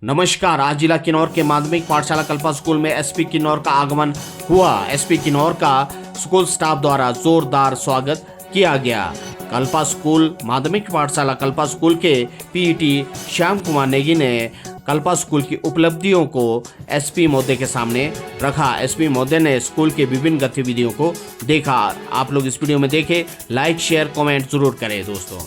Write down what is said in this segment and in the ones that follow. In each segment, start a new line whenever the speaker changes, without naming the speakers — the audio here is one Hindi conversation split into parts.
नमस्कार। आज जिला किन्नौर के माध्यमिक पाठशाला कल्पा स्कूल में एसपी किन्नौर का आगमन हुआ। एसपी किन्नौर का स्कूल स्टाफ द्वारा जोरदार स्वागत किया गया। कल्पा स्कूल माध्यमिक पाठशाला कल्पा स्कूल के पीईटी श्याम कुमार नेगी ने कल्पा स्कूल की उपलब्धियों को एसपी महोदय के सामने रखा। एसपी महोदय ने स्कूल के विभिन्न गतिविधियों को देखा। आप लोग इस वीडियो में देखें, लाइक शेयर कमेंट जरूर करें दोस्तों।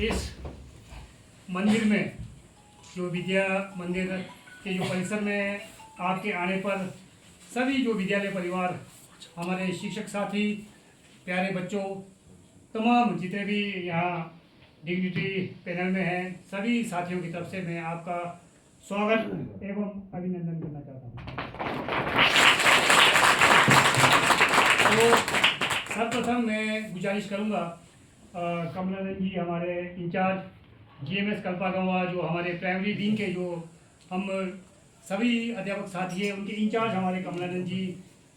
इस मंदिर में जो विद्या मंदिर के जो परिसर में आपके आने पर सभी जो विद्यालय परिवार, हमारे शिक्षक साथी, प्यारे बच्चों, तमाम जितने भी यहाँ डिग्निटी पैनल में हैं, सभी साथियों की तरफ से मैं आपका स्वागत एवं अभिनंदन करना चाहता हूँ। तो सर्वप्रथम मैं गुजारिश करूँगा कमलानंद जी, हमारे इंचार्ज जीएमएस कल्पा गंवा, जो हमारे प्राइमरी विंग के जो हम सभी अध्यापक साथी हैं, उनके इंचार्ज हमारे कमलानंद जी,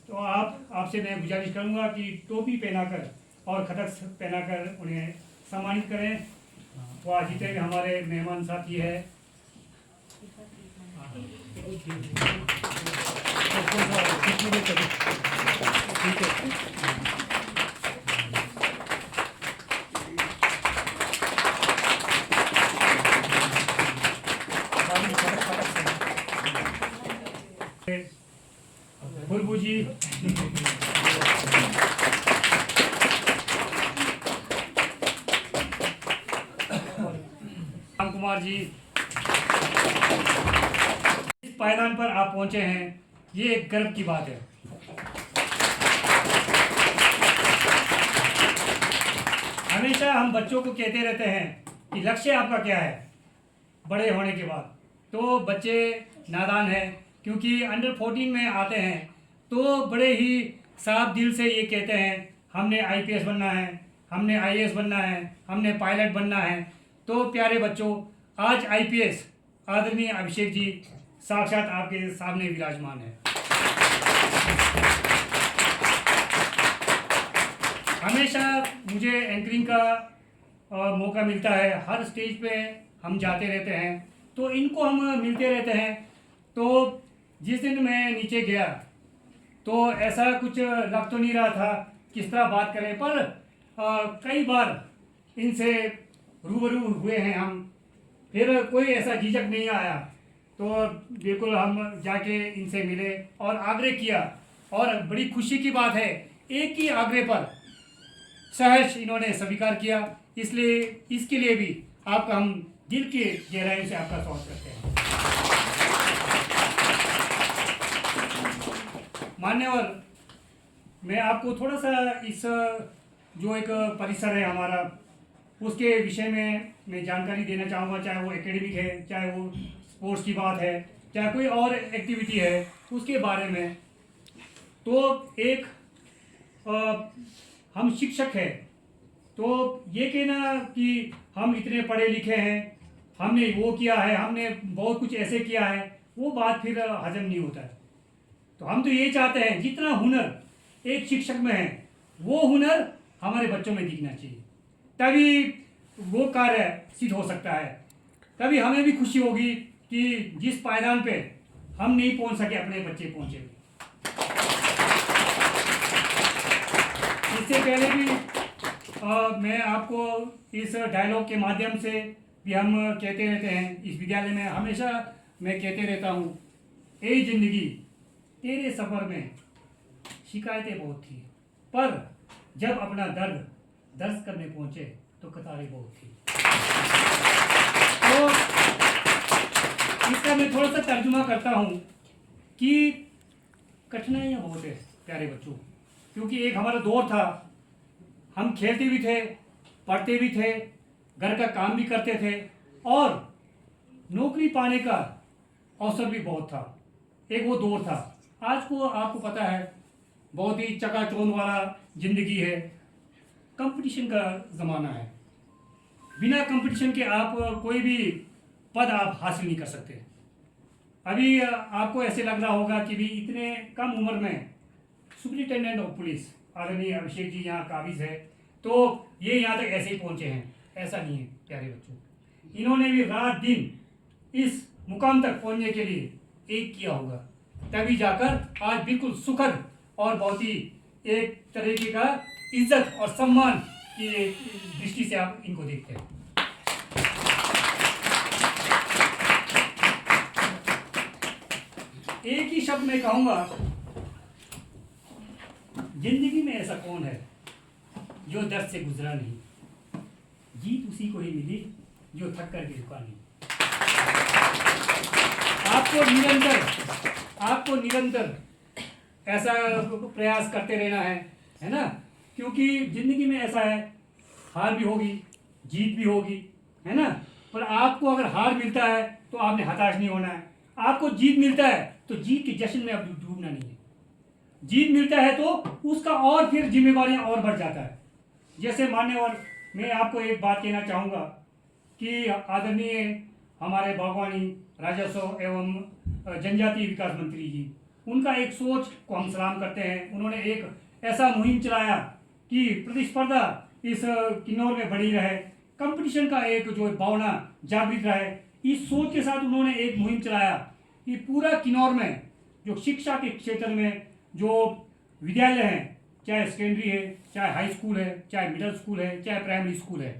तो आपसे मैं गुजारिश करूंगा कि टोपी पहनाकर और खटक पहनाकर उन्हें सम्मानित करें। वह जितने भी हमारे मेहमान साथी हैं, खुरबू जी, राम कुमार जी, इस पायदान पर आप पहुंचे हैं, ये एक गर्व की बात है। हमेशा हम बच्चों को कहते रहते हैं कि लक्ष्य आपका क्या है बड़े होने के बाद। तो बच्चे नादान हैं, क्योंकि अंडर 14 में आते हैं तो बड़े ही साफ दिल से ये कहते हैं हमने आईपीएस बनना है, हमने आईएएस बनना है, हमने पायलट बनना है। तो प्यारे बच्चों, आज आईपीएस आदरणीय अभिषेक जी साक्षात आपके सामने विराजमान है। हमेशा मुझे एंकरिंग का मौका मिलता है, हर स्टेज पे हम जाते रहते हैं, तो इनको हम मिलते रहते हैं। तो जिस दिन मैं नीचे गया तो ऐसा कुछ लग तो नहीं रहा था किस तरह बात करें, पर कई बार इनसे रूबरू हुए हैं हम, फिर कोई ऐसा झिझक नहीं आया। तो बिल्कुल हम जाके इनसे मिले और आग्रह किया, और बड़ी खुशी की बात है एक ही आग्रह पर सहर्ष इन्होंने स्वीकार किया। इसलिए इसके लिए भी आपका हम दिल की गहराई से आपका स्वागत करते हैं। मान्यवर, मैं आपको थोड़ा सा इस जो एक परिसर है हमारा, उसके विषय में मैं जानकारी देना चाहूँगा। चाहे वो एकेडमिक है, चाहे वो स्पोर्ट्स की बात है, चाहे कोई और एक्टिविटी है, उसके बारे में। तो एक हम शिक्षक हैं, तो ये कहना कि हम इतने पढ़े लिखे हैं, हमने वो किया है, हमने बहुत कुछ ऐसे किया है, वो बात फिर हजम नहीं होता है। तो हम तो ये चाहते हैं जितना हुनर एक शिक्षक में है, वो हुनर हमारे बच्चों में दिखना चाहिए, तभी वो कार्य सिद्ध हो सकता है। तभी हमें भी खुशी होगी कि जिस पायदान पे हम नहीं पहुंच सके, अपने बच्चे पहुंचे। इससे पहले भी मैं आपको इस डायलॉग के माध्यम से भी हम कहते रहते हैं, इस विद्यालय में हमेशा मैं कहते रहता हूँ, यही जिंदगी तेरे सफ़र में शिकायतें बहुत थी, पर जब अपना दर्द दर्ज करने पहुंचे तो कतारें बहुत थी। तो इसका मैं थोड़ा सा तर्जुमा करता हूँ कि कठिनाइयाँ बहुत है प्यारे बच्चों, क्योंकि एक हमारा दौर था, हम खेलते भी थे, पढ़ते भी थे, घर का काम भी करते थे और नौकरी पाने का अवसर भी बहुत था। एक वो दौर था। आज को आपको पता है बहुत ही चकाचौंध वाला जिंदगी है, कंपटीशन का ज़माना है। बिना कंपटीशन के आप कोई भी पद आप हासिल नहीं कर सकते। अभी आपको ऐसे लग रहा होगा कि भी इतने कम उम्र में सुपरिटेंडेंट ऑफ पुलिस आदरणीय अभिषेक जी यहाँ काबिज है, तो ये यहाँ तक ऐसे ही पहुँचे हैं। ऐसा नहीं है प्यारे बच्चों, इन्होंने भी रात दिन इस मुकाम तक पहुँचने के लिए एक किया होगा, तभी जाकर आज बिल्कुल सुखद और बहुत ही एक तरीके का इज्जत और सम्मान की दृष्टि से आप इनको देखते हैं। एक ही शब्द में कहूंगा, जिंदगी में ऐसा कौन है जो दर्द से गुजरा नहीं। जीत उसी को ही मिली जो थक कर के रुका नहीं। आपको निरंतर ऐसा प्रयास करते रहना है ना, क्योंकि जिंदगी में ऐसा है, हार भी होगी, जीत भी होगी, है ना। पर आपको अगर हार मिलता है तो आपने हताश नहीं होना है, आपको जीत मिलता है तो जीत के जश्न में अब डूबना नहीं है। जीत मिलता है तो उसका और फिर जिम्मेवारियां और बढ़ जाता है। जैसे मान्यवर, मैं आपको एक बात कहना चाहूँगा कि आदरणीय हमारे बागवानी, राजस्व एवं जनजातीय विकास मंत्री जी, उनका एक सोच को हम सलाम करते हैं। उन्होंने एक ऐसा मुहिम चलाया कि प्रतिस्पर्धा इस किन्नौर में बढ़ी रहे, कंपटीशन का एक जो भावना जागृत रहे। इस सोच के साथ उन्होंने एक मुहिम चलाया कि पूरा किन्नौर में जो शिक्षा के क्षेत्र में जो विद्यालय हैं, चाहे सेकेंडरी है, चाहे हाई स्कूल है, चाहे मिडिल स्कूल है, चाहे प्राइमरी स्कूल है,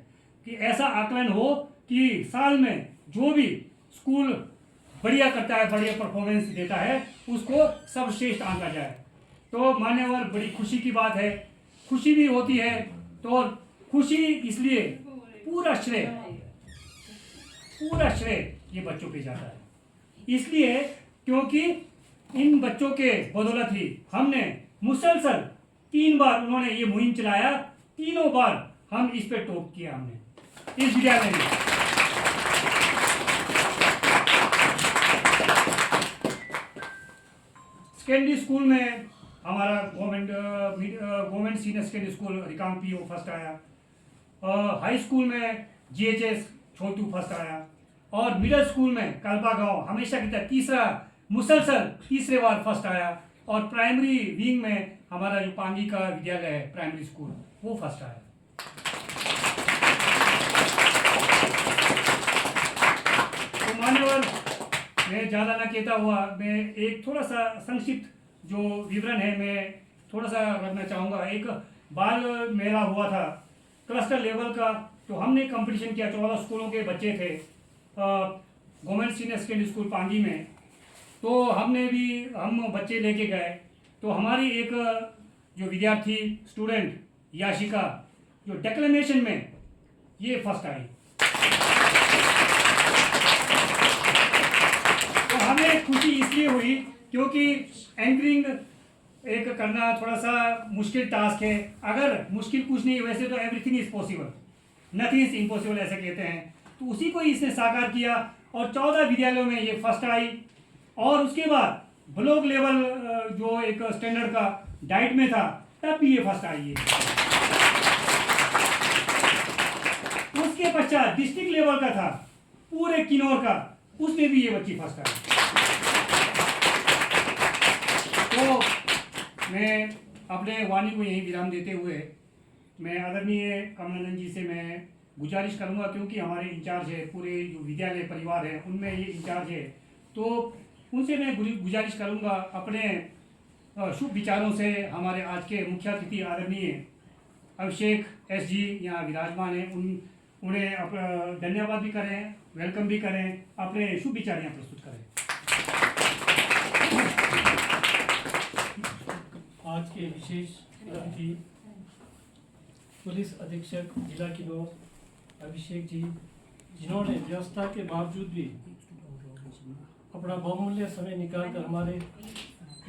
कि ऐसा आकलन हो कि साल में जो भी स्कूल बढ़िया करता है, बढ़िया परफॉर्मेंस देता है, उसको सर्वश्रेष्ठ आंका जाए। तो मान्यवर, बड़ी खुशी की बात है, खुशी भी होती है। तो खुशी इसलिए पूरा श्रेय ये बच्चों पे जाता है, इसलिए क्योंकि इन बच्चों के बदौलत ही हमने मुसलसल 3 बार उन्होंने ये मुहिम चलाया, तीनों बार हम इस पे टॉप किया हमने इस विद्यालय में। सेकेंडरी स्कूल में हमारा government senior secondary school Reckong PO first आया, हाई स्कूल में जीएचएस छोटू फर्स्ट आया, और मिडिल स्कूल में कल्पा गांव हमेशा की तरह तीसरे बार फर्स्ट आया, और प्राइमरी विंग में हमारा जो पांगी का विद्यालय है प्राइमरी स्कूल, वो फर्स्ट आया। तो मान्यवर, मैं ज़्यादा ना कहता हुआ, मैं एक थोड़ा सा संक्षिप्त जो विवरण है मैं थोड़ा सा रखना चाहूँगा। एक बाल मेला हुआ था क्लस्टर लेवल का, तो हमने कंपटीशन किया, 14 स्कूलों के बच्चे थे government senior secondary school Pangi में। तो हम बच्चे लेके गए, तो हमारी एक जो विद्यार्थी स्टूडेंट याशिका, जो डेक्लेमेशन में ये फर्स्ट आई। तो हमें खुशी इसलिए हुई क्योंकि एंकरिंग एक करना थोड़ा सा मुश्किल टास्क है। अगर मुश्किल कुछ नहीं, वैसे तो everything is possible, nothing is impossible ऐसे कहते हैं। तो उसी को इसने साकार किया और 14 विद्यालयों में ये फर्स्ट आई। और उसके बाद ब्लॉक लेवल जो एक स्टैंडर्ड का डाइट में था, तब भी ये फर्स्ट आई है। उसके पश्चात डिस्ट्रिक्ट लेवल का था पूरे किन्नौर का, उसमें भी ये बच्ची फर्स्ट आई। तो मैं अपने वाणी को यहीं विराम देते हुए मैं आदरणीय कमलानंद जी से मैं गुजारिश करूंगा, क्योंकि हमारे इंचार्ज है, पूरे जो विद्यालय परिवार है उनमें ये इंचार्ज है, तो उनसे मैं गुजारिश करूंगा अपने शुभ विचारों से हमारे आज के मुख्य अतिथि आदरणीय अभिषेक एस जी यहाँ विराजमान हैं, उन्हें धन्यवाद भी करें, वेलकम भी करें, अपने शुभ विचार यहाँ प्रस्तुत करें।
के विशेष अतिथि पुलिस अधीक्षक जिला किन्नौर अभिषेक जी, जिन्होंने व्यवस्था के बावजूद भी अपना बहुमूल्य समय निकालकर हमारे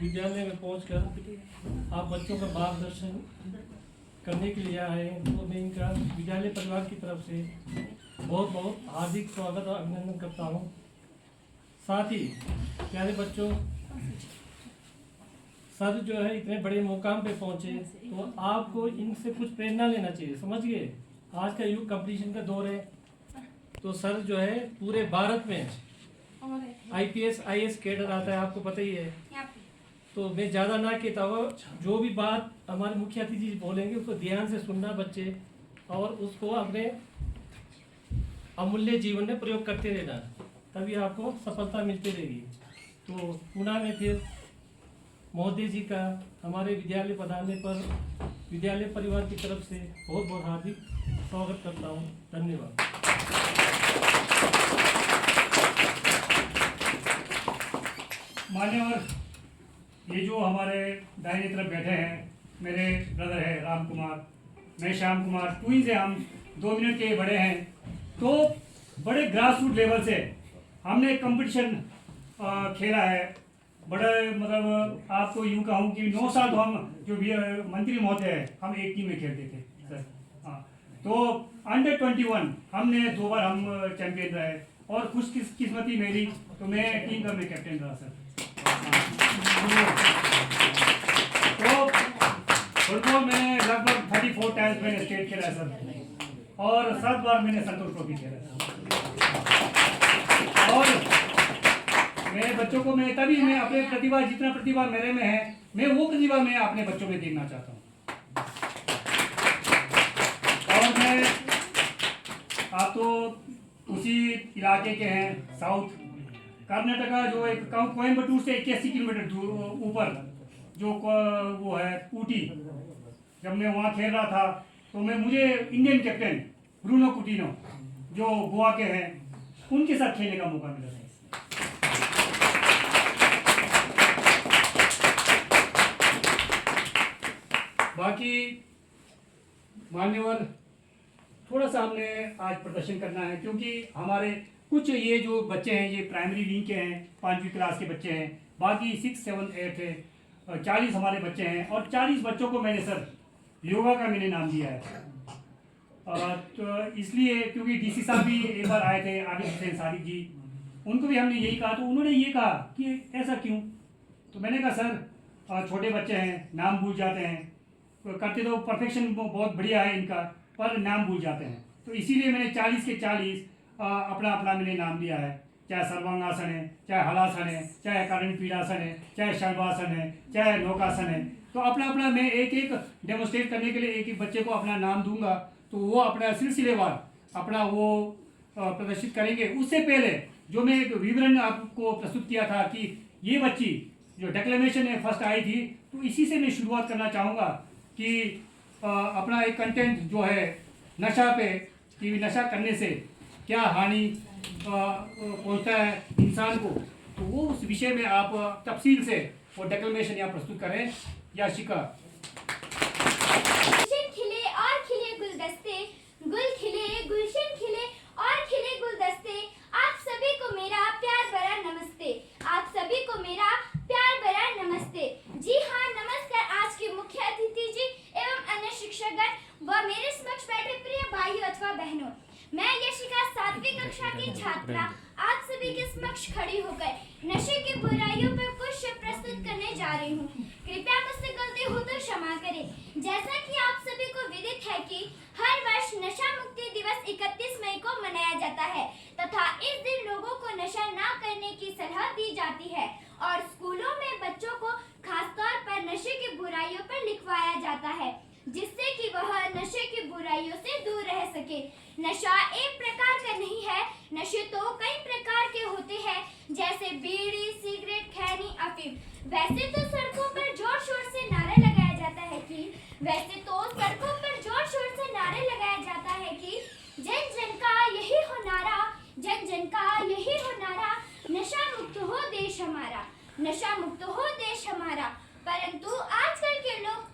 विद्यालय में पहुंचकर आप बच्चों का मार्गदर्शन करने के लिए आए हैं, तो मैं इनका विद्यालय परिवार की तरफ से बहुत बहुत हार्दिक स्वागत और अभिनंदन करता हूं। साथ ही प्यारे बच्चों, सर जो है इतने बड़े मुकाम पे पहुंचे, तो आपको इनसे कुछ प्रेरणा लेना चाहिए। समझ गए, आज का युग कंपटीशन का दौर है, तो सर जो है पूरे भारत में IPS IAS कैडर आता है, आपको पता ही है। तो मैं ज़्यादा ना कहता हुआ, जो भी बात हमारे मुख्य अतिथि बोलेंगे उसको ध्यान से सुनना बच्चे, और उसको अपने अमूल्य जीवन में प्रयोग करते रहना, तभी आपको सफलता मिलती रहेगी। तो पुनः में फिर महोदय जी का हमारे विद्यालय पधारने पर विद्यालय परिवार की तरफ से बहुत बहुत हार्दिक स्वागत करता हूँ। धन्यवाद।
मान्यवर, ये जो हमारे दाहिने तरफ बैठे हैं मेरे ब्रदर है राम कुमार, मैं श्याम कुमार, ट्विंस है हम, 2 मिनट के बड़े हैं। तो बड़े ग्रास रूट लेवल से हमने कंपटीशन खेला है। बड़े मतलब आपको यूँ कहूँ कि 9 साल तो हम जो भी मंत्री महोदय है हम एक टीम में खेलते थे सर। हाँ, तो अंडर 21 हमने 2 बार हम चैंपियन रहे, और खुश किस्मती मेरी तो मैं टीम का मैं कैप्टन रहा सर। तो फुटबॉल में लगभग 34 टाइम्स मैंने स्टेट खेला है सर, और 7 बार मैंने संतोष ट्रॉफी खेला है। और मेरे बच्चों को मैं तभी मैं अपने प्रतिभा, जितना प्रतिभा मेरे में है, मैं वो प्रतिभा मैं अपने बच्चों में देखना चाहता हूँ। और मैं आप तो उसी इलाके के हैं, साउथ कर्नाटका, जो एक कोयम्बटूर से 81 किलोमीटर दूर ऊपर जो वो है ऊटी। जब मैं वहाँ खेल रहा था तो मुझे इंडियन कैप्टन ब्रूनो कुटिनो जो गोवा के हैं उनके साथ खेलने का मौका मिला था। बाकी मान्यवर, थोड़ा सा हमने आज प्रदर्शन करना है, क्योंकि हमारे कुछ ये जो बच्चे हैं ये प्राइमरी विंग के हैं, 5वीं क्लास के बच्चे हैं, बाकी 6, 7, 8 है, 40 हमारे बच्चे हैं। और 40 बच्चों को मैंने सर योगा का मैंने नाम दिया है। तो इसलिए क्योंकि DC साहब भी एक बार आए थे, आबिद हुसैन सादिक जी, उनको भी हमने यही कहा, तो उन्होंने ये कहा कि ऐसा क्यों। तो मैंने कहा सर छोटे बच्चे हैं, नाम भूल जाते हैं, करते तो परफेक्शन बहुत बढ़िया है इनका, पर नाम भूल जाते हैं। तो इसीलिए मैंने 40 के 40 अपना अपना मैंने नाम दिया है। चाहे सर्वांगासन है, चाहे हलासन है, चाहे कर्ण पीड़ासन है, चाहे शल्वासन है, चाहे नौकासन है, तो अपना अपना मैं एक एक डेमोस्ट्रेट करने के लिए एक एक बच्चे को अपना नाम दूंगा, तो वो अपना सिलसिलेवार अपना वो प्रदर्शित करेंगे। उससे पहले जो मैं एक विवरण आपको प्रस्तुत किया था कि ये बच्ची जो डिक्लेमेशन में फर्स्ट आई थी, तो इसी से मैं शुरुआत करना चाहूँगा कि अपना एक कंटेंट जो है नशा पे, कि नशा करने से क्या हानि पहुंचता है इंसान को, तो वो उस विषय में आप तफसील से वो डिक्लेमेशन यहाँ प्रस्तुत करें। याशिका।
गुलशन खिले और खिले गुलदस्ते, गुल खिले गुलशन खिले और खिले गुलदस्ते, आप सभी को मेरा प्यार भरा नमस्ते, आप सभी को मेरा प्यार भरा नमस्ते। जी हाँ, नमस्कार आज के मुख्य अतिथि जी एवं अन्य शिक्षकगण व मेरे समक्ष बैठे प्रिय भाइयों अथवा बहनों। मैं यशिका 7वीं कक्षा की छात्रा आप सभी के समक्ष खड़ी होकर नशे की बुराइयों पर कुछ शब्द प्रस्तुत करने जा रही हूँ। कृपया मुझसे गलती हो तो क्षमा करें। जैसा कि आप सभी को विदित है कि हर वर्ष नशा मुक्ति दिवस 31 मई को मनाया जाता है तथा इस दिन लोगों को नशा न करने की सलाह दी जाती है और स्कूलों में बच्चों को खासतौर पर नशे की बुराइयों पर लिखवाया जाता है, जिससे कि वह नशे की बुराइयों से दूर रह सके। नशा एक प्रकार का नहीं है, नशे तो कई प्रकार के होते हैं, जैसे बीड़ी, सिगरेट, खैनी, अफीम। वैसे तो सड़कों पर जोर शोर से नारा लगाया जाता है कि जन जन का यही हो नारा, जन जन का यही हो नारा, नशा मुक्त हो देश हमारा, नशा मुक्त हो देश हमारा। परंतु आजकल के लोग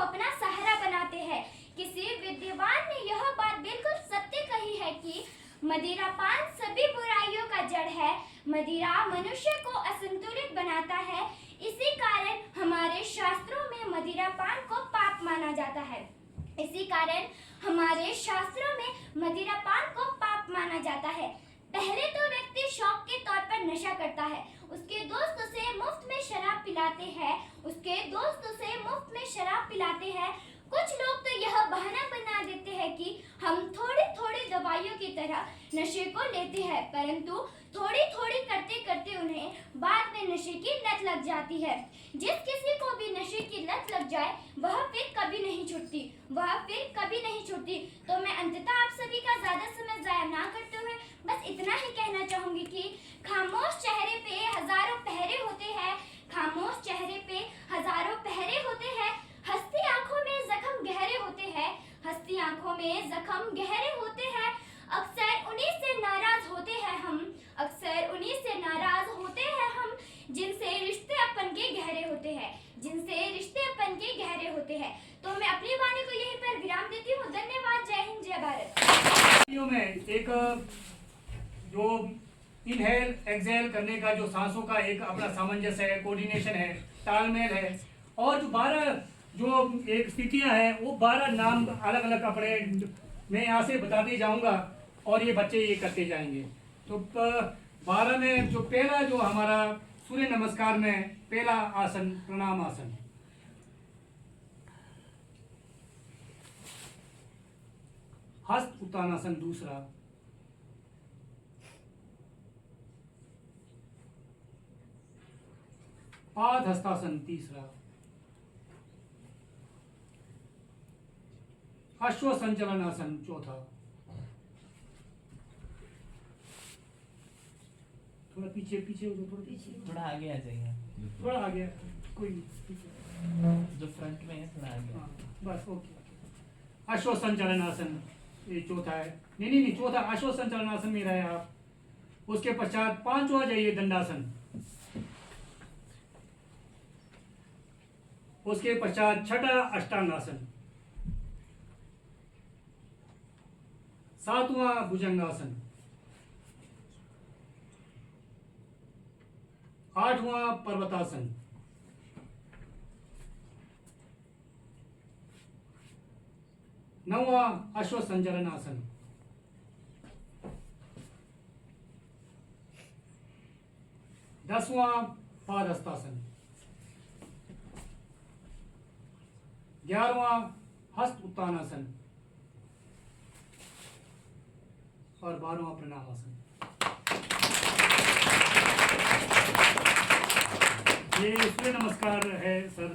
अपना सहारा बनाते हैं। किसी विद्वान ने यह बात बिल्कुल सत्य कही है कि मदिरापान सभी बुराइयों का जड़ है। मदिरा मनुष्य को असंतुलित बनाता है। इसी कारण हमारे शास्त्रों में मदिरापान को पाप माना जाता है। इसी कारण हमारे शास्त्रों में मदिरापान को पाप माना जाता है। पहले तो व्यक्ति शौक के तौर पर नशा करता है, उसके दोस्त उसे मुफ्त में शराब पिलाते हैं, कुछ लोग तो यह बहाना बना देते हैं कि हम थोड़ी थोड़ी दवाइयों की तरह नशे को लेते हैं, परंतु थोड़ी थोड़ी करते करते उन्हें बाद में नशे की लत लग जाती है। जिस किसी को भी नशे की लत लग जाए वह फिर कभी नहीं छूटती। तो मैं अंततः आप सभी का ज्यादा समय जाया ना करते हुए बस इतना ही कहना चाहूंगी कि खामोश चेहरे पे हजारों पहरे होते हैं, हंसती आंखों में जख्म गहरे होते हैं, अक्सर उन्हीं से नाराज होते हैं हम जिनसे रिश्ते अपन के गहरे होते हैं। तो मैं अपनी वाणी को यहीं पर विराम देती हूँ। धन्यवाद। जय हिंद, जय भारत।
में एक जो इनहेल एक्सहेल करने का जो सांसों का एक अपना सामंजस्य है, कोऑर्डिनेशन है, तालमेल है, और जो 12 जो एक स्थितियां हैं वो 12 नाम अलग अलग अपने मैं यहाँ से बताते जाऊंगा और ये बच्चे ये करते जाएंगे। तो 12 में जो पहला जो हमारा सूर्य नमस्कार में पहला आसन प्रणाम आसन, हस्त उत्तानासन दूसरा, पाद हस्तासन तीसरा, अश्व संचलन आसन चौथा, थोड़ा पीछे हो जाओ,
थोड़ा आगे आ जाइए,
थोड़ा आगे, कोई नहीं,
जो फ्रंट में है थोड़ा आगे।
हाँ, बस ओके। अश्व संचलन आसन ये चौथा है, नहीं चौथा अश्व संचलन आसन में रहे आप। उसके पश्चात 5वां जाइए दंडासन, उसके पश्चात छठा अष्टांगासन, 7वां भुजंगासन, 8वां पर्वतासन, 9वां अश्व संचलन आसन, 10वां पादहस्तासन, 11वां हस्त उत्तानासन और 12वां प्रणामासन। ये सूर्य नमस्कार है सर,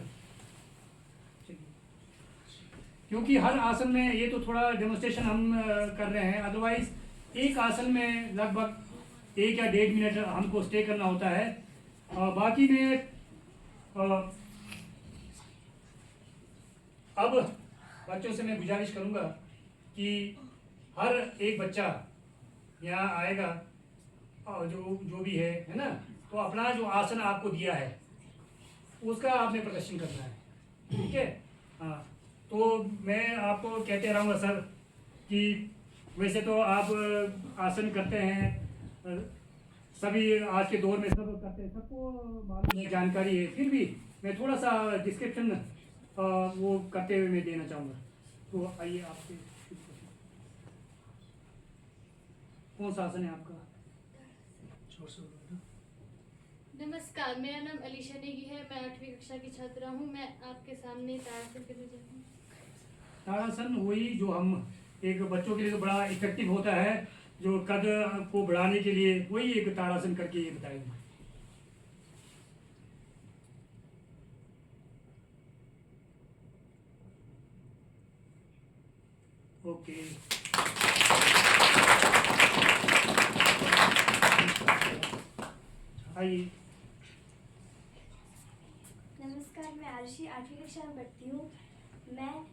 क्योंकि हर आसन में ये तो थोड़ा डेमोन्स्ट्रेशन हम कर रहे हैं, अदरवाइज एक आसन में लगभग 1 या 1.5 मिनट हमको स्टे करना होता है। बाकी में अब बच्चों से मैं गुजारिश करूंगा कि हर एक बच्चा यहाँ आएगा और जो भी है ना, तो अपना जो आसन आपको दिया है उसका आपने प्रदर्शन करना है, ठीक है। हाँ, तो मैं आपको कहते रहूँगा सर कि वैसे तो आप आसन करते हैं, सभी आज के दौर में सब करते हैं, सबको मालूम है, जानकारी है, फिर भी मैं थोड़ा सा डिस्क्रिप्शन वो करते हुए मैं देना चाहूँगा। तो आइए आपसे, कौन सा आसन है आपका?
नमस्कार, मेरा नाम अलीशा नेगी है। मैं 8वीं कक्षा की छात्रा हूँ। मैं आपके सामने ताड़ासन करने जा रही हूँ।
ताड़ासन वही जो हम एक बच्चों के लिए तो बड़ा इफेक्टिव होता है, जो कद को बढ़ाने के लिए, वही एक ताड़ासन करके ये बताएंगे। ओके, आइए।
नमस्कार, मैं आरुषि 8वीं कक्षा में पढ़ती हूँ। मैं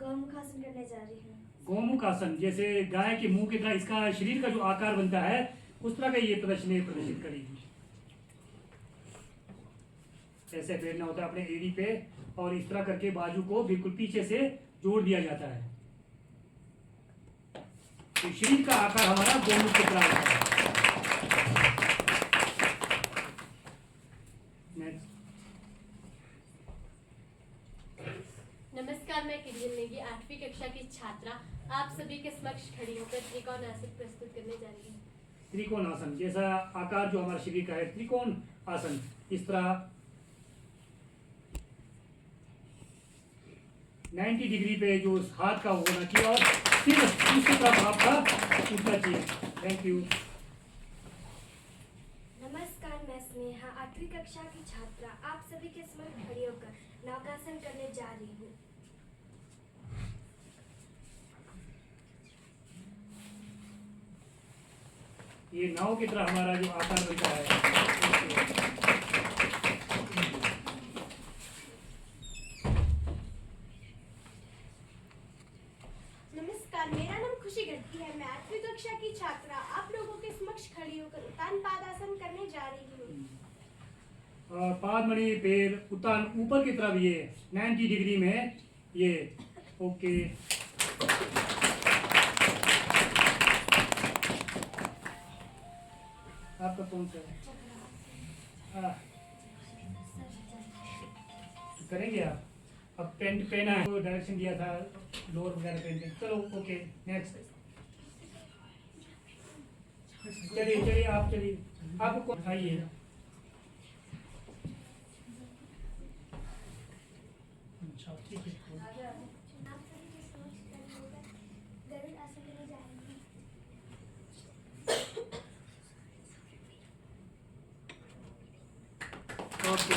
गौमुखासन करने जा रही हूँ।
गौमुख आसन, जैसे गाय के मुंह की तरह इसका शरीर का जो आकार बनता है उस तरह का ये प्रदर्शित करेगी। ऐसे बैठना होता है अपने एड़ी पे और इस तरह करके बाजू को बिल्कुल पीछे से जोड़ दिया जाता है। तो शरीर का आकार हमारा गोमुख की तरह होता है। नेक्स्ट।
नमस्कार, मैं किरण नेगी 8वीं कक्षा की छात्रा आप सभी के समक्ष खड़ी होकर त्रिकोण आसन प्रस्तुत करने जा रही हूँ।
त्रिकोण आसन जैसा आकार जो हमारे शरीर का है, त्रिकोण आसन इस तरह 90 डिग्री पे जो हाथ का होना चाहिए और सिर दूसरी तरफ आपका उठना चाहिए। Thank you.
नमस्कार, मैं स्नेहा 8वीं कक्षा की छात्रा आप सभी के समक्ष खड़ी होकर नौकासन करने जा रही हूँ।
ये नाव की तरह हमारा जो आकार बनता है।
नमस्कार, मेरा नाम खुशी गढ़ती है। मैं 8वीं कक्षा की छात्रा आप लोगों के समक्ष खड़ी होकर उत्तान पादासन करने जा रही हूँ।
पादमणि पैर उत्तान ऊपर की तरफ ये 90 डिग्री में ये ओके। आपका कौन सा है? करेंगे आप? अब पेंट पहना है तो डायरेक्शन दिया था लोअर वगैरह पेंटिंग। चलो ओके नेक्स्ट। चलिए चलिए आप चलिए, आपको कौन आइए।
अच्छा ठीक है।
आप सभी के समक्ष खड़ी होकर गरुड़ आसन करने जा रही हूँ।
ओके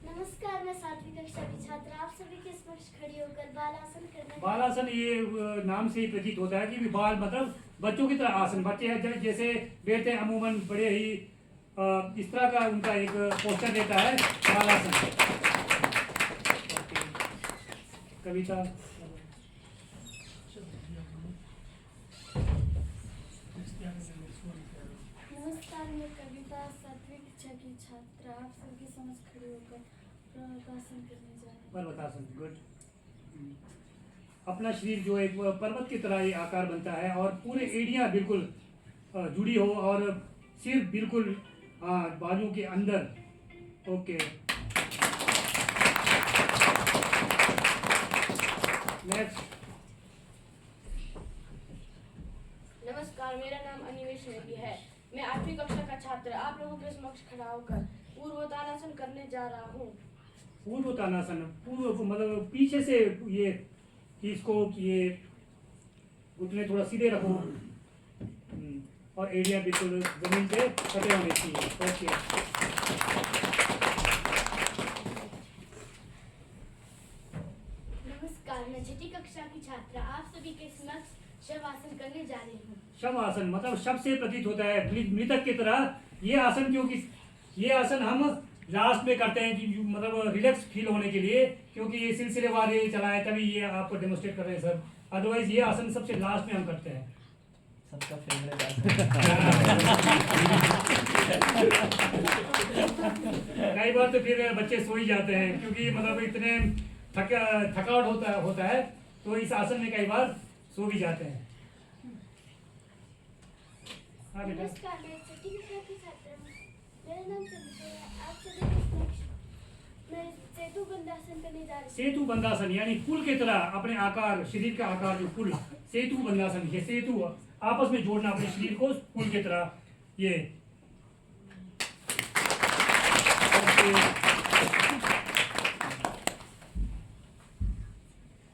नमस्कार, मैं 7वीं कक्षा की छात्रा आप सभी के समक्ष खड़ी होकर बालासन करने
बालासन ये नाम से ही प्रतीत होता है कि बाल मतलब बच्चों की तरह आसन। बच्चे जैसे बैठते हैं अमूमन बड़े ही इस तरह का उनका एक पोस्टर देता है बालासन। कविता।
नमस्कार, मैं कविता 7वीं कक्षा की छात्रा आप सबके समक्ष खड़ी होकर पर्वतासन करने जा रही हूँ।
पर्वतासन गुड। अपना शरीर जो एक पर्वत की तरह ये आकार बनता है और पूरे एड़ियाँ बिल्कुल जुड़ी हो और सिर बिल्कुल बाजू के अंदर। Okay next.
नमस्कार, मेरा नाम अनिमेश नेगी है। मैं 8वीं कक्षा का छात्र आप लोगों के समक्ष खड़ा होकर पूर्वोत्तानासन करने जा रहा हूँ।
पूर्वोत्तानासन पूर्व मतलब पीछे से ये इसको ये घुटने थोड़ा सीधे रखो और एरिया बिल्कुल जमीन पे कटे होने चाहिए। ओके
नमस्कार, मैं 6ठी कक्षा की छात्रा आप सभी के समक्ष शवासन करने जा रही हूँ।
शव आसन मतलब शव से प्रतीत होता है मृतक की तरह ये आसन, क्योंकि ये आसन हम लास्ट में करते हैं कि मतलब रिलैक्स फील होने के लिए, क्योंकि ये सिलसिलेवार ये चला है तभी ये आपको डेमोस्ट्रेट कर रहे हैं सर। अदरवाइज ये आसन सबसे लास्ट में हम करते हैं।
सबका फेवरेट
कई बार तो फिर बच्चे सो ही जाते हैं क्योंकि मतलब इतने थकावट होता है तो इस आसन में कई बार सो भी जाते हैं। हाँ बेटा।
नमस्कार, मैं 6ठी कक्षा की छात्रा हूँ। मेरा नाम संजय है। आप सभी के समक्ष मैं सेतु बंधासन करने जा रही हूँ।
सेतु बंधासन यानी पुल की तरह अपने आकार शरीर का आकार जो पुल, सेतु बंधासन ये सेतु आपस में जोड़ना अपने शरीर को पुल की तरह ये।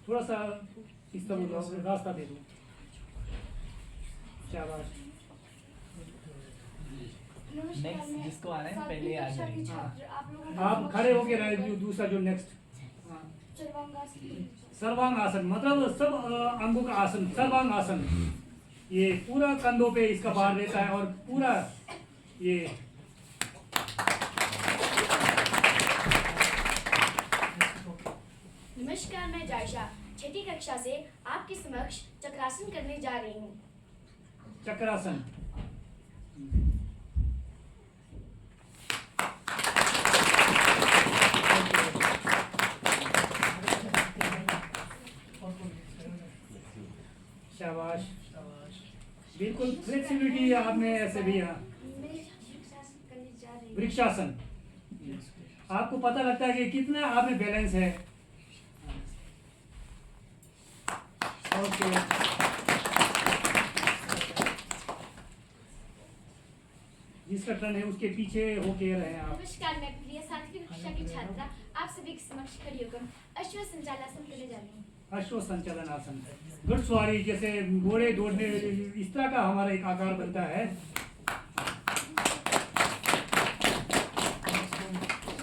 थोड़ा सा इस तरह रास्ता दे दो। शाबाश।
नमस्कार,
नेक्स्ट
मैं
जिसको आना है
7वीं
पहले आ
कक्षा की
जाएंगे।
छात्र आप लोगों के
आप
समक्ष
खड़े होके रहे जो दूसरा जो नेक्स्ट
सर्वांगासन।
सर्वांग आसन मतलब सब अंगों का आसन। सर्वांग आसन ये पूरा कंधों पे इसका भार रहता है और पूरा ये
नमस्कार, मैं जायशा 6ठी कक्षा से आपके समक्ष चक्रासन करने जा रही हूँ।
चक्रासन बिल्कुल फ्लेक्सिबिलिटी आप में ऐसे भी है।
करने जा रही हूँ।
वृक्षासन, आपको पता लगता है कि कितना आप में बैलेंस है। ओके, जिसका टर्न है उसके पीछे होके रहे आप।
नमस्कार, मैं प्रिया 7वीं कक्षा की छात्रा आप सभी के समक्ष खड़ी होकर अश्व संचालन करने जा रही हूँ।
अश्व संचालन आसन, घुड़सवारी, जैसे घोड़े दौड़ने, इस तरह का हमारा एक आकार बनता है।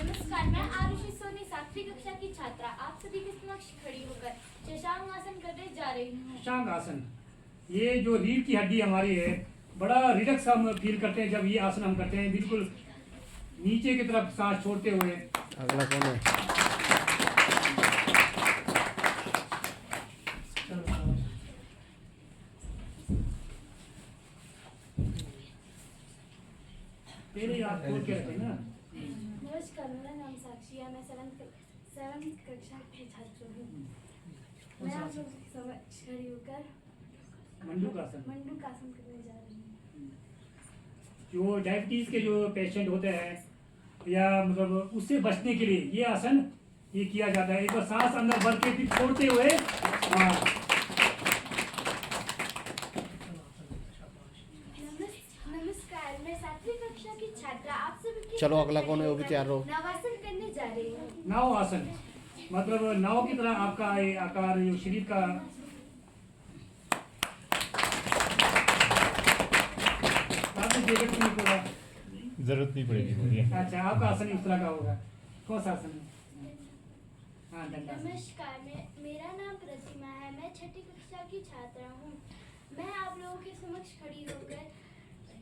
नमस्कार, मैं आरुषि सोनी 7वीं कक्षा की छात्रा आप सभी के समक्ष खड़ी होकर शशांक आसन करने जा रही हूँ।
शशांक आसन, ये जो रीढ़ की हड्डी हमारी है, बड़ा रिलैक्स हम फील करते हैं जब ये आसन हम करते हैं, बिल्कुल नीचे की तरफ सांस छोड़ते हुए।
अगला कौन है?
पहले ही आप छोड़ के रखें ना।
नमस्कार, मेरा नाम साक्षी है। मैं 7th कक्षा की छात्र हूँ। मैं आप लोगों के समक्ष खड़ी होकर
मंडूक आसन,
मंडूक आसन करने जा रही हूँ।
जो डायबिटीज के जो पेशेंट होते हैं या मतलब उससे बचने के लिए ये आसन ये किया जाता है। एक बार सांस अंदर भर के फिर छोड़ते हुए, हाँ।
नमस्कार, मैं 7वीं कक्षा की छात्रा आप सभी के
चलो, अगला कौन है? वो भी तैयार रहो।
नवासन करने जा रही हूँ।
नाव आसन, मतलब नाव की तरह आपका ये आकार, जो शरीर का, आपने जैकेट नहीं खोला,
जरूरत नहीं पड़ेगी मुझे।
अच्छा, आपका आसन इस तरह का होगा। कौन सा आसन है? हाँ, दंडासन।
नमस्कार, मेरा नाम प्रतिमा है। मैं 6ठी कक्षा की छात्रा हूँ। मैं आप लोगों के समक्ष खड़ी होकर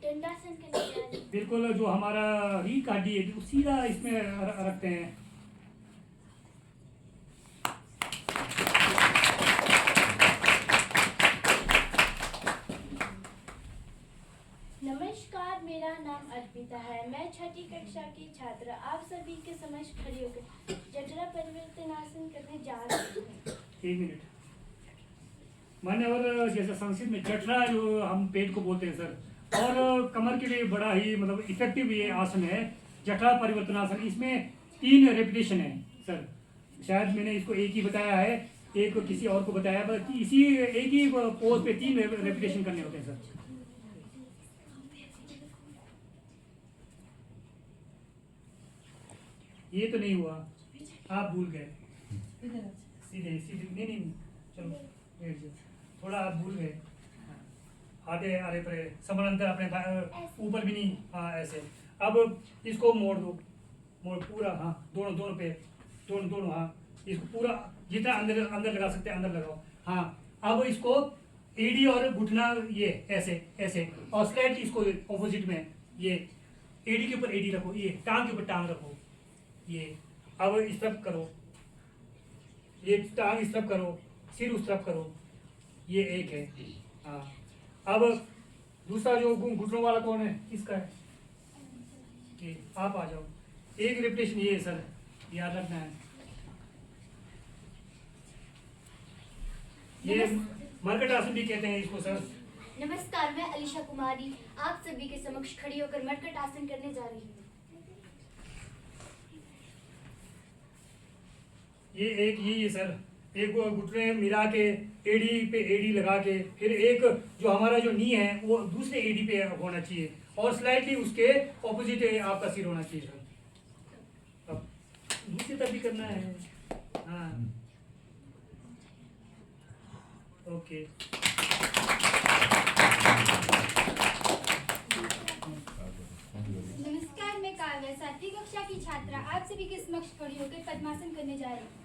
दंडासन करने जा रही हूँ।
बिल्कुल, जो हमारा रीढ़ का हड्डी है वो सीधा इसमें रखते हैं।
नमस्कार, मेरा नाम अर्पिता है। मैं 6ठी कक्षा की छात्रा आप सभी के समक्ष खड़ी होकर जठरा परिवर्तन आसन करने जा रही हूँ।
1 मिनट, मान्यवर, जैसे संस्कृत में जठरा जो हम पेट को बोलते हैं सर, और कमर के लिए बड़ा ही मतलब इफेक्टिव ये आसन है, जठरा परिवर्तन आसन। इसमें 3 रेपिटेशन है सर। शायद मैंने इसको एक ही बताया है, एक किसी और को बताया, बस इसी एक ही पोज पे 3 रेपिटेशन करने होते हैं सर। ये तो नहीं हुआ, आप भूल गए। सीधे सीधे, नहीं, चलो बैठ जाओ। थोड़ा आप भूल गए, आधे आधे पर समानांतर, अपने ऊपर भी नहीं, हाँ ऐसे। अब इसको मोड़ दो, मोड़ पूरा, हाँ, दोनों पे, दोनों, हाँ, इसको पूरा जितना अंदर लगा सकते हैं अंदर लगाओ। हाँ, अब इसको एडी और घुटना ये ऐसे और स्ट्रेट इसको ऑपोजिट में, ये एडी के ऊपर एडी रखो, ये टांग के ऊपर टांग रखो, ये अब इस तरफ करो, ये टांग इस तरफ करो, सिर उस तरफ करो, ये एक है। हाँ, अब दूसरा जो घुटनों वाला कौन है? इसका है। ठीक, आप आ जाओ। एक रिपीटेशन ये है सर, याद रखना है। ये मरकट आसन भी कहते हैं इसको सर।
नमस्कार, मैं अलीशा कुमारी आप सभी के समक्ष खड़ी होकर मरकट आसन करने जा रही हूँ।
ये एक ही है सर, एक घुटने मिला के एडी पे एडी लगा के, फिर एक जो हमारा जो नी है वो दूसरे एडी पे होना चाहिए और स्लाइटली उसके ऑपोजिट आपका सिर होना चाहिए सर। अब दूसरी तरफ भी करना है। हाँ, ओके।
नमस्कार, मैं काव्या 7वीं कक्षा की छात्रा आप सभी के समक्ष खड़ी होकर पद्मासन करने जा रही हूँ।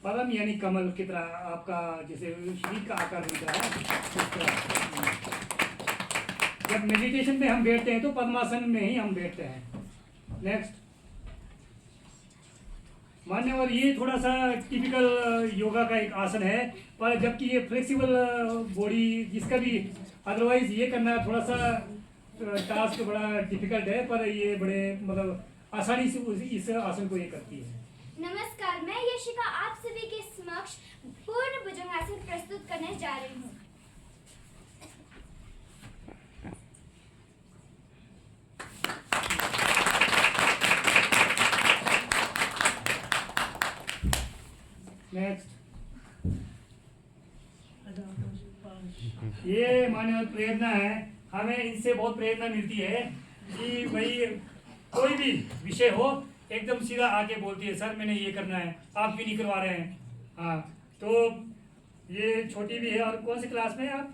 पद्म यानी कमल की तरह आपका जैसे शरीर का आकार दिख रहा है। जब मेडिटेशन में हम बैठते हैं तो पद्मासन में ही हम बैठते हैं। नेक्स्ट, मान्यवर, ये थोड़ा सा टिपिकल योगा का एक आसन है, पर जबकि ये फ्लेक्सिबल बॉडी जिसका भी, अदरवाइज ये करना थोड़ा सा टास्क बड़ा डिफिकल्ट है, पर ये बड़े मतलब आसानी से इस आसन को ये करती है।
नमस्कार, मैं यशिका आप सभी के समक्ष पूर्ण भुजंगासन प्रस्तुत करने जा रही हूँ।
नेक्स्ट। ये मानव प्रेरणा है, हमें इनसे बहुत प्रेरणा मिलती है कि भाई कोई भी विषय हो एकदम सीधा आके बोलती है, सर मैंने ये करना है, आप क्यों नहीं करवा रहे हैं। हाँ, तो ये छोटी भी है। और कौन सी क्लास में है आप?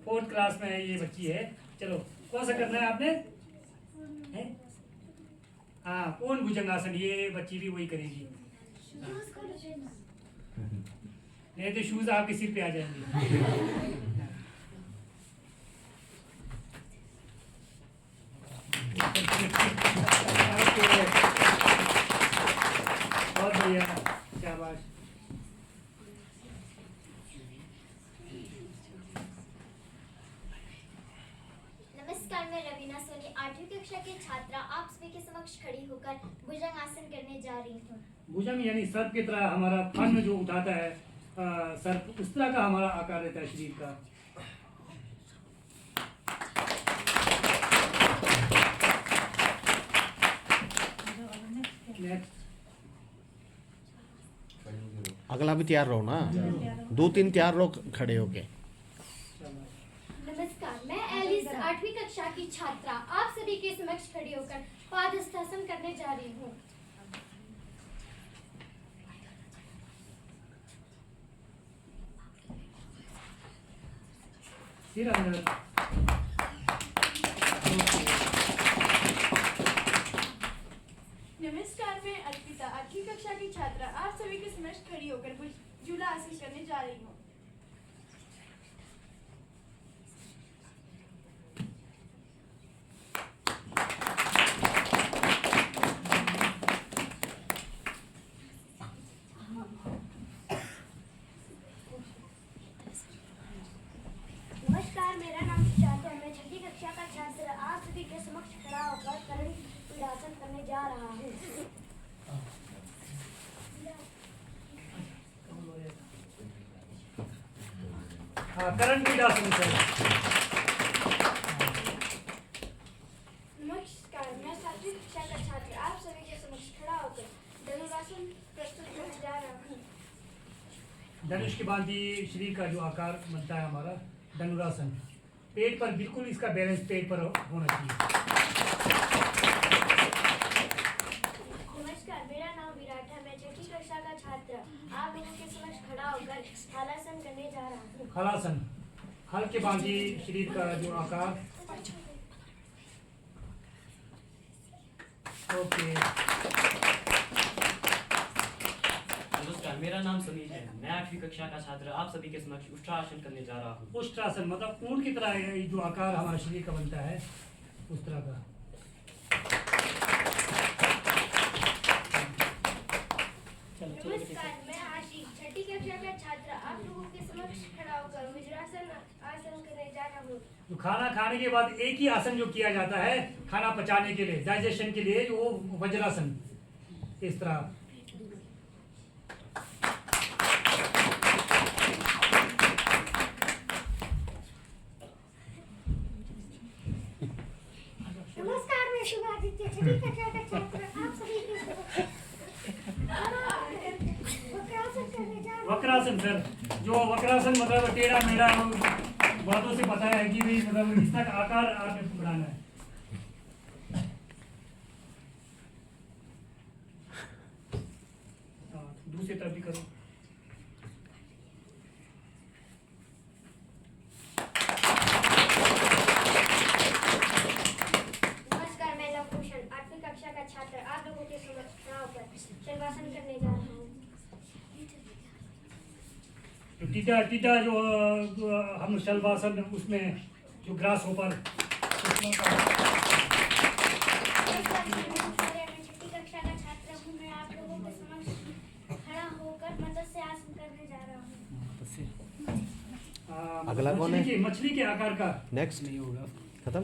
4th क्लास में है ये बच्ची है। चलो, कौन सा करना है आपने? है? हाँ, पूर्ण भुजंगासन, ये बच्ची भी वही करेगी। नहीं तो शूज आपके सिर पे आ जाएंगे। बहुत बढ़िया, शाबाश।
नमस्कार, मैं रवीना सोनी 8वीं कक्षा की छात्रा आप सभी के समक्ष खड़ी होकर भुजंगासन करने जा रही हूँ।
भुजंग यानी सर्प की तरह हमारा फन जो उठाता है सर्प, उस तरह का हमारा आकार रहता है शरीर का। नेक्स्ट।
अगला भी तैयार रहो ना, 2-3 तैयार रहो खड़े होके।
नमस्कार, मैं एलिस 8वीं कक्षा की छात्रा आप सभी के समक्ष खड़ी होकर पादहस्तासन करने जा रही हूँ।
सिर अंदर।
नमस्कार, मैं अर्पिता 8वीं कक्षा की छात्रा आप सभी के समक्ष खड़ी होकर झूला आसन करने जा रही हूँ।
नमस्कार, मेरा नाम सुजाता है। मैं 6ठी कक्षा का छात्र आप सभी के समक्ष खड़ा होकर करण पीड़ासन करने जा रहा हूँ।
हाँ, करण पीड़ासन से।
नमस्कार, मैं 7वीं कक्षा का छात्र आप सभी के समक्ष खड़ा होकर धनुरासन प्रस्तुत करने जा रहा हूँ।
धनुष की भांति शरीर का जो आकार बनता है हमारा धनुरासन, पेट पर बिल्कुल इसका बैलेंस पेट पर होना चाहिए।
नमस्कार, मेरा नाम विराट है। मैं 6ठी कक्षा का छात्र आप लोगों के समक्ष खड़ा होकर हलासन करने जा रहा हूँ।
हलासन, हल के भांति शरीर का जो आकार। ओके।
नमस्कार, मेरा नाम सुनील है। मैं 8वीं कक्षा का छात्र आप सभी के समक्ष उष्ट्रासन करने जा रहा हूँ।
उष्ट्रासन मतलब ऊंट की तरह ये जो आकार हमारे शरीर का बनता है उस तरह का।
नमस्कार, मैं आशीष 6ठी कक्षा का छात्र आप लोगों के समक्ष खड़ा होकर वज्रासन आसन करने जा रहा हूँ।
तो खाना खाने के बाद एक ही आसन जो किया जाता है खाना पचाने के लिए, डाइजेशन के लिए, वो वज्रासन। इस तरह
नमस्कार, मैं शुभादित्य 6ठी कक्षा का छात्र आप सभी के वक्रासन करने जा रहा हूँ।
वक्रासन सर, जो वक्रासन मतलब टेढ़ा मेढ़ा बातों से पता है कि भाई मतलब इस तरह का आकार आपने बनाना है। दूसरी तरफ भी करो।
नमस्कार, मैं लवभूषण 8वीं कक्षा का छात्र आप लोगों के समक्ष खड़ा होकर शलभासन करने जा रहा हूँ।
तो टीटा जो हम शलभासन उसमें जो ग्रास होपर
नमस्कार, मैं 6ठी कक्षा का छात्र हूँ। मैं आप लोगों के समक्ष खड़ा होकर मत्स्य आसन करने जा रहा हूँ।
अगला कौन है?
मछली के आकार का।
नेक्स्ट
नहीं होगा।
खत्म।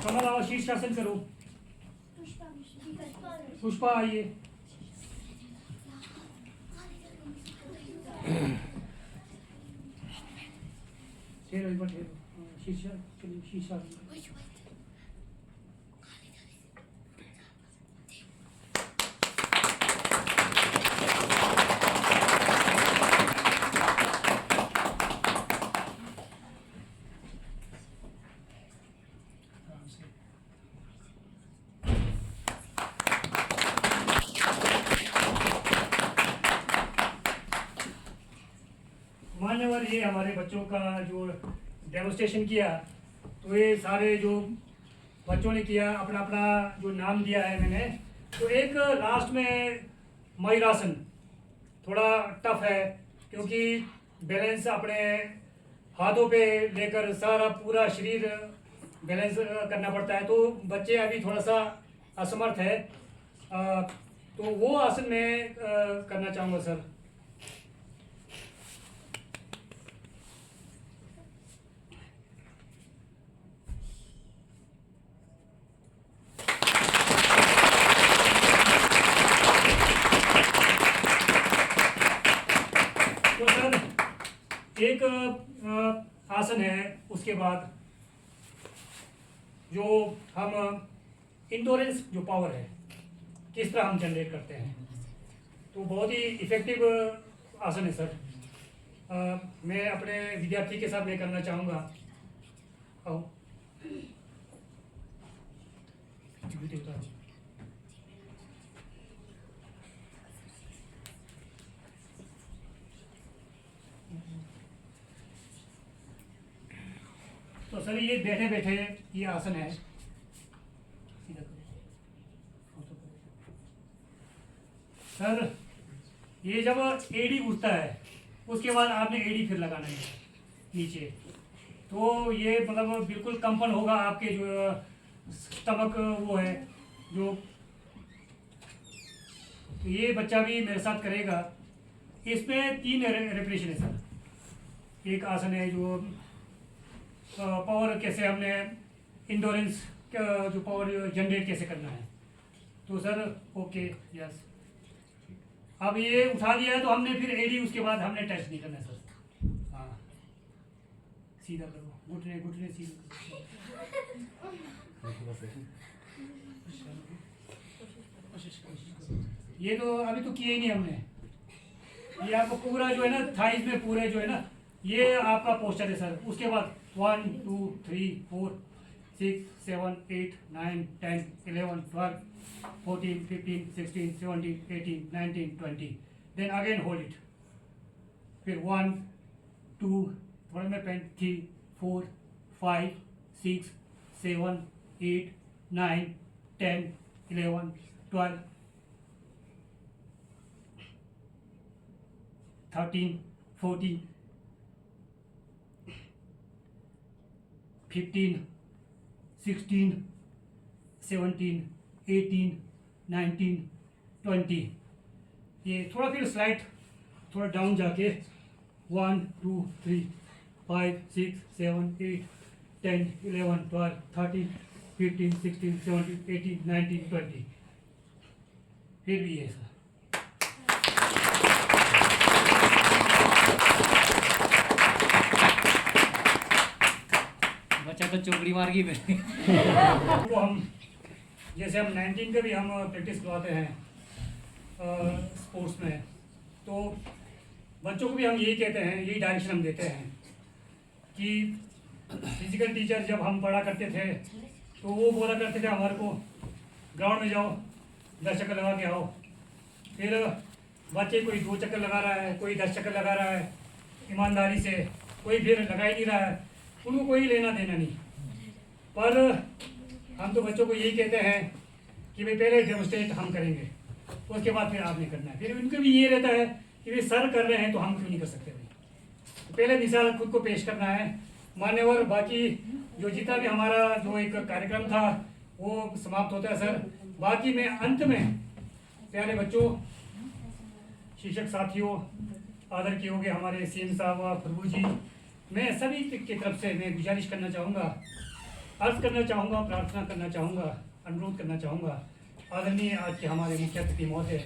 कमल आओ, शीर्षासन करो। पुष्पा आइए। ठहरो, एक बार ठहरो। चलिए शीर्षासन। मान्यवर, ये हमारे बच्चों का जो डेमोस्ट्रेशन किया, तो ये सारे जो बच्चों ने किया, अपना अपना जो नाम दिया है मैंने। तो एक लास्ट में मयूरासन थोड़ा टफ है, क्योंकि बैलेंस अपने हाथों पे लेकर सारा पूरा शरीर बैलेंस करना पड़ता है। तो बच्चे अभी थोड़ा सा असमर्थ है, तो वो आसन मैं करना चाहूँगा सर। तो सर एक आसन है, उसके बाद जो हम इंडोरेंस जो पावर है किस तरह हम जनरेट करते हैं, तो बहुत ही इफेक्टिव आसन है सर। मैं अपने विद्यार्थी के साथ मैं करना चाहूँगा। आओ, जूते उतारो। तो सर ये बैठे बैठे ये आसन है। सीधा करो। सर ये जब एडी उठता है, उसके बाद आपने एडी फिर लगाना है नीचे, तो ये मतलब बिल्कुल कंपन होगा आपके जो स्टमक वो है जो। तो ये बच्चा भी मेरे साथ करेगा। इसमें 3 रेपिटेशन है सर। एक आसन है जो पावर कैसे हमने इंडोरेंस जो पावर जनरेट कैसे करना है। तो सर ओके, यस। अब ये उठा दिया है तो हमने फिर एडी उसके बाद हमने टच नहीं करना है सर। हाँ, सीधा करो, घुटने घुटने सीधा। ये तो अभी तो किए ही नहीं हमने। ये आपको पूरा जो है ना थाइस में पूरे जो है ना, ये आपका पोस्चर है सर। उसके बाद 1 2 3 4 6 7 8 9 10 11 12 14 15 16 17 18 19 20। Then again hold it. फिर 1 2 थोड़ा में पेन 3 4 5 6 7 8 9 10 11 12 13 14 15 16 17 18 19 20। ये थोड़ा फिर स्लाइड थोड़ा डाउन जाके 1 2 3 5 6 7 8 10 11 12 13 15 16 17 18 19 20। फिर भी ये सर।
बच्चा तो चौकड़ी मार गई मेरे।
तो हम जैसे हम 19 का भी हम प्रैक्टिस करवाते हैं स्पोर्ट्स में, तो बच्चों को भी हम यही कहते हैं, यही डायरेक्शन हम देते हैं कि फिजिकल टीचर जब हम पढ़ा करते थे तो वो बोला करते थे हमारे को, ग्राउंड में जाओ 10 चक्कर लगा के आओ। फिर बच्चे कोई 2 चक्कर लगा रहा है, कोई 10 चक्कर लगा रहा है ईमानदारी से, कोई फिर लगा ही नहीं रहा है, उनको कोई लेना देना नहीं। पर हम तो बच्चों को यही कहते हैं कि भाई पहले डेमोस्ट्रेट हम करेंगे, उसके बाद फिर आपने करना है। फिर उनको भी ये रहता है कि भाई सर कर रहे हैं तो हम क्यों नहीं कर सकते भाई। तो पहले मिसाल खुद को पेश करना है। मान्यवर, बाकी जो जितना भी हमारा जो एक कार्यक्रम था वो समाप्त होता है सर। बाकी में अंत में प्यारे बच्चों, शिक्षक साथियों, आदर किए होंगे हमारे सीएम साहब, प्रभु जी, मैं सभी की तरफ से मैं गुजारिश करना चाहूँगा अर्ज करना चाहूँगा, प्रार्थना करना चाहूँगा, अनुरोध करना चाहूँगा। आदरणीय आज के हमारे मुख्य अतिथि महोदय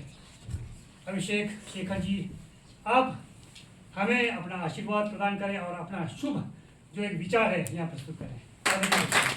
अभिषेक शेखर जी, आप हमें अपना आशीर्वाद प्रदान करें और अपना शुभ जो एक विचार है यहाँ प्रस्तुत करें। आदरणीय